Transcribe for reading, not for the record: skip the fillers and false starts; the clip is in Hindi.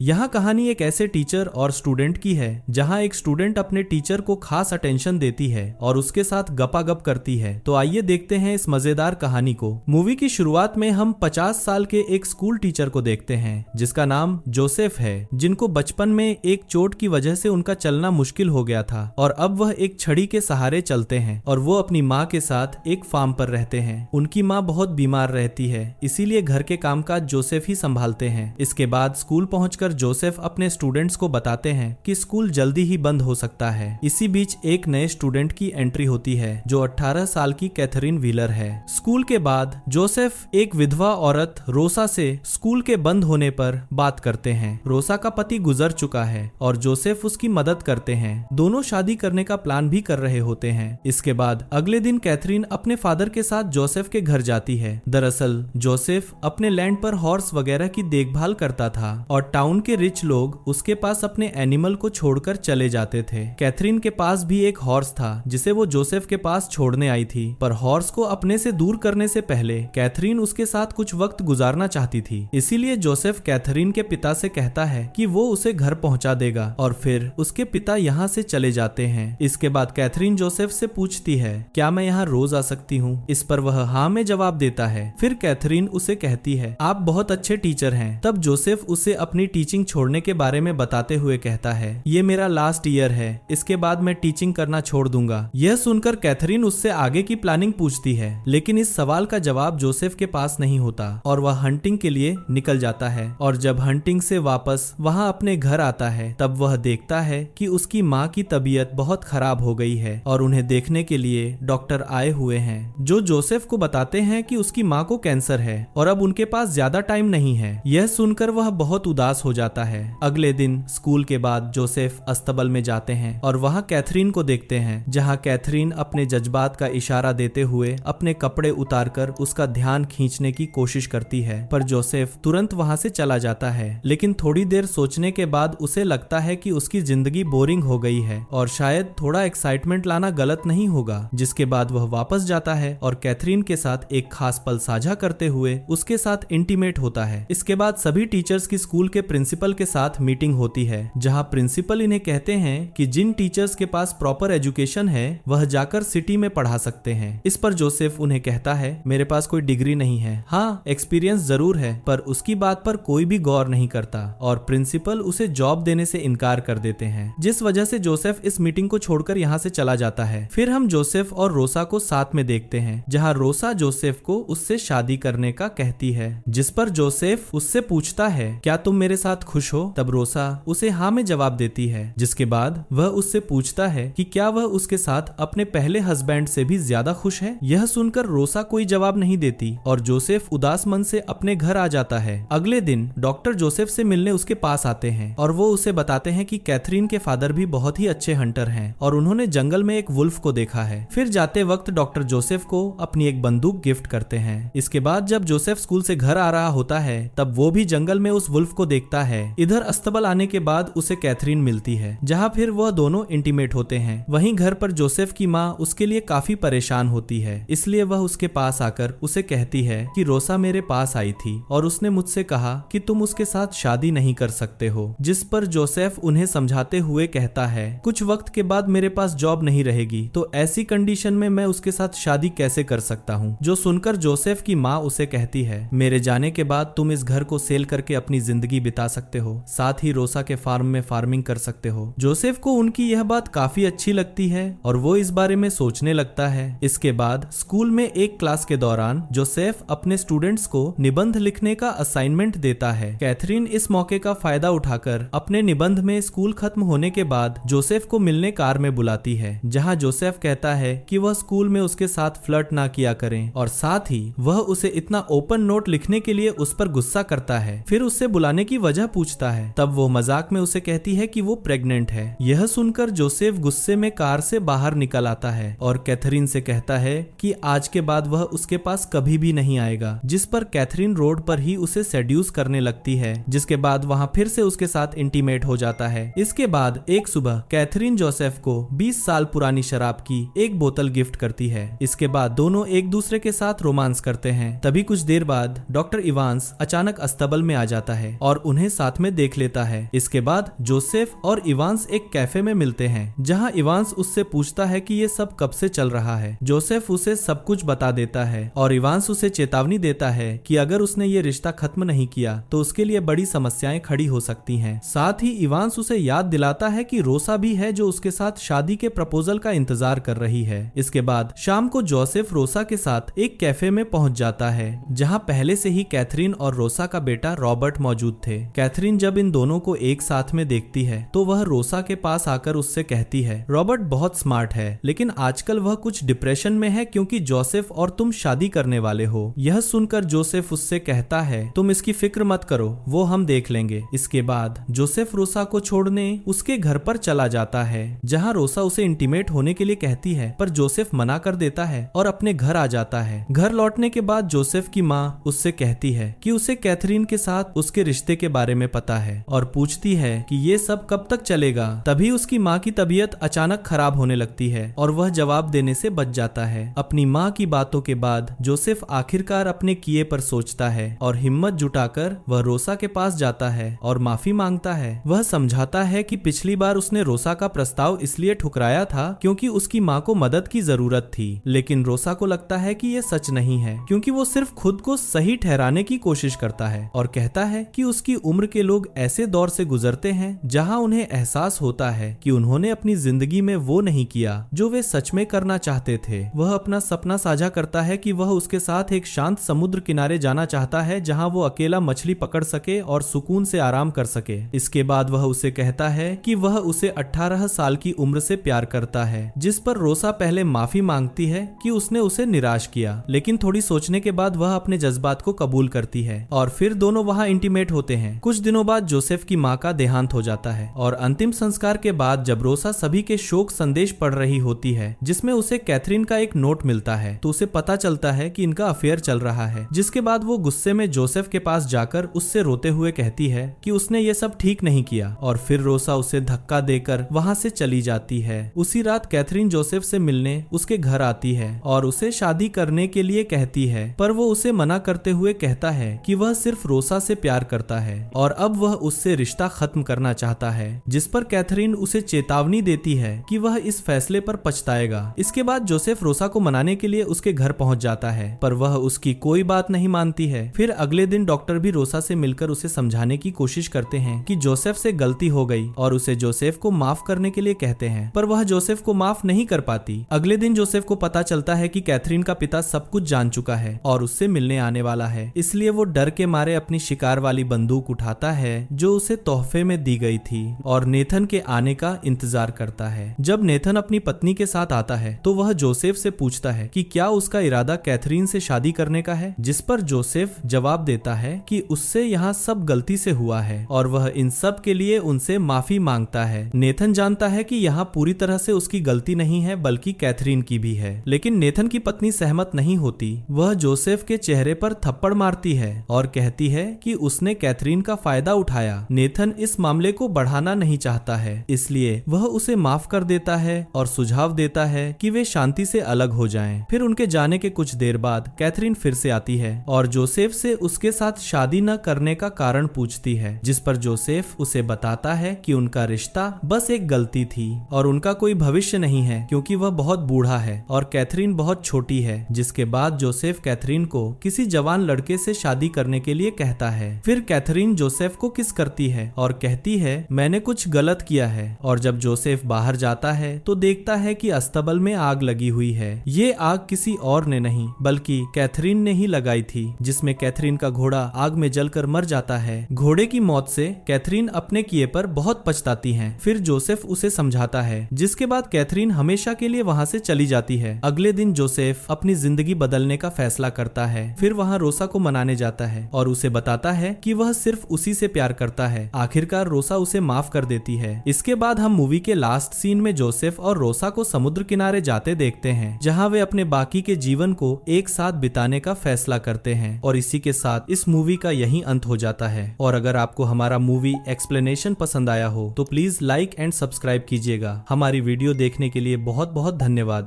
यहाँ कहानी एक ऐसे टीचर और स्टूडेंट की है जहाँ एक स्टूडेंट अपने टीचर को खास अटेंशन देती है और उसके साथ गपागप करती है। तो आइए देखते हैं इस मजेदार कहानी को। मूवी की शुरुआत में हम 50 साल के एक स्कूल टीचर को देखते हैं जिसका नाम जोसेफ है, जिनको बचपन में एक चोट की वजह से उनका चलना मुश्किल हो गया था और अब वह एक छड़ी के सहारे चलते हैं और वो अपनी माँ के साथ एक फार्म पर रहते हैं। उनकी माँ बहुत बीमार रहती है, इसीलिए घर के कामकाज जोसेफ ही संभालते हैं। इसके बाद स्कूल पहुंचकर जोसेफ अपने स्टूडेंट्स को बताते हैं कि स्कूल जल्दी ही बंद हो सकता है। इसी बीच एक नए स्टूडेंट की एंट्री होती है जो 18 साल की कैथरीन व्हीलर है। स्कूल के बाद जोसेफ एक विधवा औरत रोसा से स्कूल के बंद होने पर बात करते हैं। रोसा का पति गुजर चुका है और जोसेफ उसकी मदद करते हैं। दोनों शादी करने का प्लान भी कर रहे होते हैं। इसके बाद अगले दिन कैथरीन अपने फादर के साथ जोसेफ के घर जाती है। दरअसल जोसेफ अपने लैंड पर हॉर्स वगैरह की देखभाल करता था और टाउन के रिच लोग उसके पास अपने एनिमल को छोड़कर चले जाते थे। कैथरीन के पास भी एक हॉर्स था जिसे वो जोसेफ के पास छोड़ने आई थी, पर हॉर्स को अपने से दूर करने से पहले कैथरीन उसके साथ कुछ वक्त गुजारना चाहती थी। इसीलिए जोसेफ कैथरीन के पिता से कहता है कि वो उसे घर पहुंचा देगा और फिर उसके पिता यहाँ से चले जाते हैं। इसके बाद कैथरीन जोसेफ से पूछती है, क्या मैं यहाँ रोज आ सकती हूँ? इस पर वह हाँ में जवाब देता है। फिर कैथरीन उसे कहती है, आप बहुत अच्छे टीचर हैं। तब जोसेफ उसे अपनी टीचिंग छोड़ने के बारे में बताते हुए कहता है, ये मेरा लास्ट ईयर है, इसके बाद मैं टीचिंग करना छोड़ दूंगा। यह सुनकर कैथरीन उससे आगे की प्लानिंग पूछती है, लेकिन इस सवाल का जवाब जोसेफ के पास नहीं होता और वह हंटिंग के लिए निकल जाता है। और जब हंटिंग से वापस वहां अपने घर आता है तब वह देखता है कि उसकी माँ की तबीयत बहुत खराब हो गई है और उन्हें देखने के लिए डॉक्टर आए हुए हैं, जो जोसेफ को बताते हैं कि उसकी माँ को कैंसर है और अब उनके पास ज्यादा टाइम नहीं है। यह सुनकर वह बहुत उदास हो जाता है। अगले दिन स्कूल के बाद जोसेफ अस्तबल में जाते हैं और वहां कैथरीन को देखते हैं, जहां कैथरीन अपने जज्बात का इशारा देते हुए अपने कपड़े उतारकर उसका ध्यान खींचने की कोशिश करती है, पर जोसेफ तुरंत वहां से चला जाता है। लेकिन थोड़ी देर सोचने के बाद उसे लगता है कि उसकी जिंदगी बोरिंग हो गई है और शायद थोड़ा एक्साइटमेंट लाना गलत नहीं होगा। जिसके बाद वह वापस जाता है और कैथरीन के साथ एक खास पल साझा करते हुए उसके साथ इंटीमेट होता है। इसके बाद सभी टीचर्स की स्कूल के प्रिंसिपल के साथ मीटिंग होती है, जहां प्रिंसिपल इन्हें कहते हैं कि जिन टीचर्स के पास प्रॉपर एजुकेशन है वह जाकर सिटी में पढ़ा सकते हैं। इस पर जोसेफ उन्हें कहता है, मेरे पास कोई डिग्री नहीं है, हाँ एक्सपीरियंस जरूर है, पर उसकी बात पर कोई भी गौर नहीं करता और प्रिंसिपल उसे जॉब देने से इनकार कर देते हैं, जिस वजह से जोसेफ इस मीटिंग को छोड़कर यहाँ से चला जाता है। फिर हम जोसेफ और रोसा को साथ में देखते हैं, जहाँ रोसा जोसेफ को उससे शादी करने का कहती है, जिस पर जोसेफ उससे पूछता है, क्या तुम मेरे साथ खुश हो? तब रोसा उसे हाँ में जवाब देती है, जिसके बाद वह उससे पूछता है कि क्या वह उसके साथ अपने पहले हस्बैंड से भी ज्यादा खुश है। यह सुनकर रोसा कोई जवाब नहीं देती और जोसेफ उदास मन से अपने घर आ जाता है। अगले दिन डॉक्टर जोसेफ से मिलने उसके पास आते हैं और वो उसे बताते हैं कि कैथरीन के फादर भी बहुत ही अच्छे हंटर हैं और उन्होंने जंगल में एक वुल्फ को देखा है। फिर जाते वक्त डॉक्टर जोसेफ को अपनी एक बंदूक गिफ्ट करते हैं। इसके बाद जब जोसेफ स्कूल से घर आ रहा होता है तब वो भी जंगल में उस वुल्फ को देखता है। इधर अस्तबल आने के बाद उसे कैथरीन मिलती है, जहां फिर वह दोनों इंटीमेट होते हैं। वहीं घर पर जोसेफ की माँ उसके लिए काफी परेशान होती है, इसलिए वह उसके पास आकर उसे कहती है कि रोसा मेरे पास आई थी और उसने मुझसे कहा कि तुम उसके साथ शादी नहीं कर सकते हो। जिस पर जोसेफ उन्हें समझाते हुए कहता है, कुछ वक्त के बाद मेरे पास जॉब नहीं रहेगी, तो ऐसी कंडीशन में मैं उसके साथ शादी कैसे कर सकता हूँ। जो सुनकर जोसेफ की माँ उसे कहती है, मेरे जाने के बाद तुम इस घर को सेल करके अपनी जिंदगी बिता सकते हो, साथ ही रोसा के फार्म में फार्मिंग कर सकते हो। जोसेफ को उनकी यह बात काफी अच्छी लगती है और वो इस बारे में सोचने लगता है। इसके बाद स्कूल में एक क्लास के दौरान जोसेफ अपने स्टूडेंट्स को निबंध लिखने का असाइनमेंट देता है। कैथरीन इस मौके का फायदा उठाकर अपने निबंध में स्कूल खत्म होने के बाद जोसेफ को मिलने कार में बुलाती है, जहां जोसेफ कहता है कि वह स्कूल में उसके साथ फ्लर्ट ना किया करें और साथ ही वह उसे इतना ओपन नोट लिखने के लिए उस पर गुस्सा करता है। फिर उससे बुलाने की वजह पूछता है, तब वो मजाक में उसे कहती है कि वो प्रेग्नेंट है। यह सुनकर जोसेफ गुस्से में कार से बाहर निकल आता है और कैथरीन से कहता है कि आज के बाद वह उसके पास कभी भी नहीं आएगा, जिस पर कैथरीन रोड पर ही उसे सेड्यूस करने लगती है, जिसके बाद वहां फिर से उसके साथ इंटीमेट हो जाता है। इसके बाद एक सुबह कैथरीन जोसेफ को 20 साल पुरानी शराब की एक बोतल गिफ्ट करती है। इसके बाद दोनों एक दूसरे के साथ रोमांस करते हैं। तभी कुछ देर बाद डॉक्टर इवांस अचानक अस्तबल में आ जाता है और उन्हें उन्हें साथ में देख लेता है। इसके बाद जोसेफ और इवांस एक कैफे में मिलते हैं, जहां इवांस उससे पूछता है कि ये सब कब से चल रहा है। जोसेफ उसे सब कुछ बता देता है और इवांस उसे चेतावनी देता है कि अगर उसने ये रिश्ता खत्म नहीं किया तो उसके लिए बड़ी समस्याएं खड़ी हो सकती हैं। साथ ही इवांस उसे याद दिलाता है कि रोसा भी है जो उसके साथ शादी के प्रपोजल का इंतजार कर रही है। इसके बाद शाम को जोसेफ रोसा के साथ एक कैफे में पहुंच जाता है, जहां पहले से ही कैथरीन और रोसा का बेटा रॉबर्ट मौजूद थे। कैथरीन जब इन दोनों को एक साथ में देखती है तो वह रोसा के पास आकर उससे कहती है, रॉबर्ट बहुत स्मार्ट है, लेकिन आजकल वह कुछ डिप्रेशन में है क्योंकि जोसेफ और तुम शादी करने वाले हो। यह सुनकर जोसेफ उससे कहता है, तुम इसकी फिक्र मत करो, वो हम देख लेंगे। इसके बाद जोसेफ रोसा को छोड़ने उसके घर पर चला जाता है, जहां रोसा उसे इंटीमेट होने के लिए कहती है, पर जोसेफ मना कर देता है और अपने घर आ जाता है। घर लौटने के बाद जोसेफ की माँ उससे कहती है कि उसे कैथरीन के साथ उसके रिश्ते के बारे में पता है और पूछती है कि ये सब कब तक चलेगा। तभी उसकी माँ की तबीयत अचानक खराब होने लगती है और वह जवाब देने से बच जाता है। अपनी माँ की बातों के बाद जोसेफ आखिरकार अपने किए पर सोचता है और हिम्मत जुटाकर वह रोसा के पास जाता है और माफी मांगता है। वह समझाता है कि पिछली बार उसने रोसा का प्रस्ताव इसलिए ठुकराया था क्योंकि उसकी माँ को मदद की जरूरत थी, लेकिन रोसा को लगता है कि यह सच नहीं है, क्योंकि वो सिर्फ खुद को सही ठहराने की कोशिश करता है और कहता है कि उसकी उम्र के लोग ऐसे दौर से गुजरते हैं जहां उन्हें एहसास होता है कि उन्होंने अपनी जिंदगी में वो नहीं किया जो वे सच में करना चाहते थे। वह अपना सपना साझा करता है कि वह उसके साथ एक शांत समुद्र किनारे जाना चाहता है, जहां वो अकेला मछली पकड़ सके और सुकून से आराम कर सके। इसके बाद वह उसे कहता है कि वह उसे 18 साल की उम्र से प्यार करता है, जिस पर रोसा पहले माफी मांगती है कि उसने उसे निराश किया, लेकिन थोड़ी सोचने के बाद वह अपने जज्बात को कबूल करती है और फिर दोनों वहां इंटीमेट होते हैं। कुछ दिनों बाद जोसेफ की माँ का देहांत हो जाता है और अंतिम संस्कार के बाद जब रोसा सभी के शोक संदेश पढ़ रही होती है, जिसमें उसे कैथरीन का एक नोट मिलता है, तो उसे पता चलता है कि इनका अफेयर चल रहा है। जिसके बाद वो गुस्से में जोसेफ के पास जाकर उससे रोते हुए कहती है कि उसने ये सब ठीक नहीं किया और फिर रोसा उसे धक्का देकर वहां से चली जाती है। उसी रात कैथरीन जोसेफ से मिलने उसके घर आती है और उसे शादी करने के लिए कहती है, पर वो उसे मना करते हुए कहता है कि वह सिर्फ रोसा से प्यार करता है और अब वह उससे रिश्ता खत्म करना चाहता है, जिस पर कैथरीन उसे चेतावनी देती है कि वह इस फैसले पर पछताएगा। इसके बाद जोसेफ रोसा को मनाने के लिए उसके घर पहुंच जाता है, पर वह उसकी कोई बात नहीं मानती है। फिर अगले दिन डॉक्टर भी रोसा से मिलकर उसे समझाने की कोशिश करते हैं कि जोसेफ से गलती हो गई और उसे जोसेफ को माफ करने के लिए कहते हैं, पर वह जोसेफ को माफ नहीं कर पाती। अगले दिन जोसेफ को पता चलता है कि कैथरीन का पिता सब कुछ जान चुका है और उससे मिलने आने वाला है, इसलिए वो डर के मारे अपनी शिकार वाली बंदूक उठाता है जो उसे तोहफे में दी गई थी और नेथन के आने का इंतजार करता है। जब नेथन अपनी पत्नी के साथ आता है तो वह जोसेफ से पूछता है कि क्या उसका इरादा कैथरीन से शादी करने का है, जिस पर जोसेफ जवाब देता है कि उससे यहाँ सब गलती से हुआ है और वह इन सब के लिए उनसे माफी मांगता है। नेथन जानता है कि यहाँ पूरी तरह से उसकी गलती नहीं है बल्कि कैथरीन की भी है, लेकिन नेथन की पत्नी सहमत नहीं होती। वह जोसेफ के चेहरे पर थप्पड़ मारती है और कहती है कि उसने कैथरीन का फायदा उठाया। नेथन इस मामले को बढ़ाना नहीं चाहता है, इसलिए वह उसे माफ कर देता है और सुझाव देता है कि वे शांति से अलग हो जाएं। फिर उनके जाने के कुछ देर बाद कैथरीन फिर से आती है और जोसेफ से उसके साथ शादी न करने का कारण पूछती है, जिस पर जोसेफ उसे बताता है कि उनका रिश्ता बस एक गलती थी और उनका कोई भविष्य नहीं है क्योंकि वह बहुत बूढ़ा है और कैथरीन बहुत छोटी है। जिसके बाद जोसेफ कैथरीन को किसी जवान लड़के से शादी करने के लिए कहता है। फिर कैथरीन जोसेफ को किस करती है और कहती है मैंने कुछ गलत किया है, और जब जोसेफ बाहर जाता है तो देखता है कि अस्तबल में आग लगी हुई है। ये आग किसी और ने नहीं बल्कि कैथरीन ने ही लगाई थी, जिसमें कैथरीन का घोड़ा आग में जलकर मर जाता है। घोड़े की मौत से कैथरीन अपने किए पर बहुत पछताती हैं। फिर जोसेफ उसे समझाता है, जिसके बाद कैथरीन हमेशा के लिए वहां से चली जाती है। अगले दिन जोसेफ अपनी जिंदगी बदलने का फैसला करता है। फिर वहां रोसा को मनाने जाता है और उसे बताता है कि वह सिर्फ उसी से प्यार करता है। आखिरकार रोसा उसे माफ कर देती है। इसके बाद हम मूवी के लास्ट सीन में जोसेफ और रोसा को समुद्र किनारे जाते देखते हैं, जहां वे अपने बाकी के जीवन को एक साथ बिताने का फैसला करते हैं। और इसी के साथ इस मूवी का यही अंत हो जाता है। और अगर आपको हमारा मूवी एक्सप्लेनेशन पसंद आया हो तो प्लीज लाइक एंड सब्सक्राइब कीजिएगा। हमारी वीडियो देखने के लिए बहुत बहुत धन्यवाद।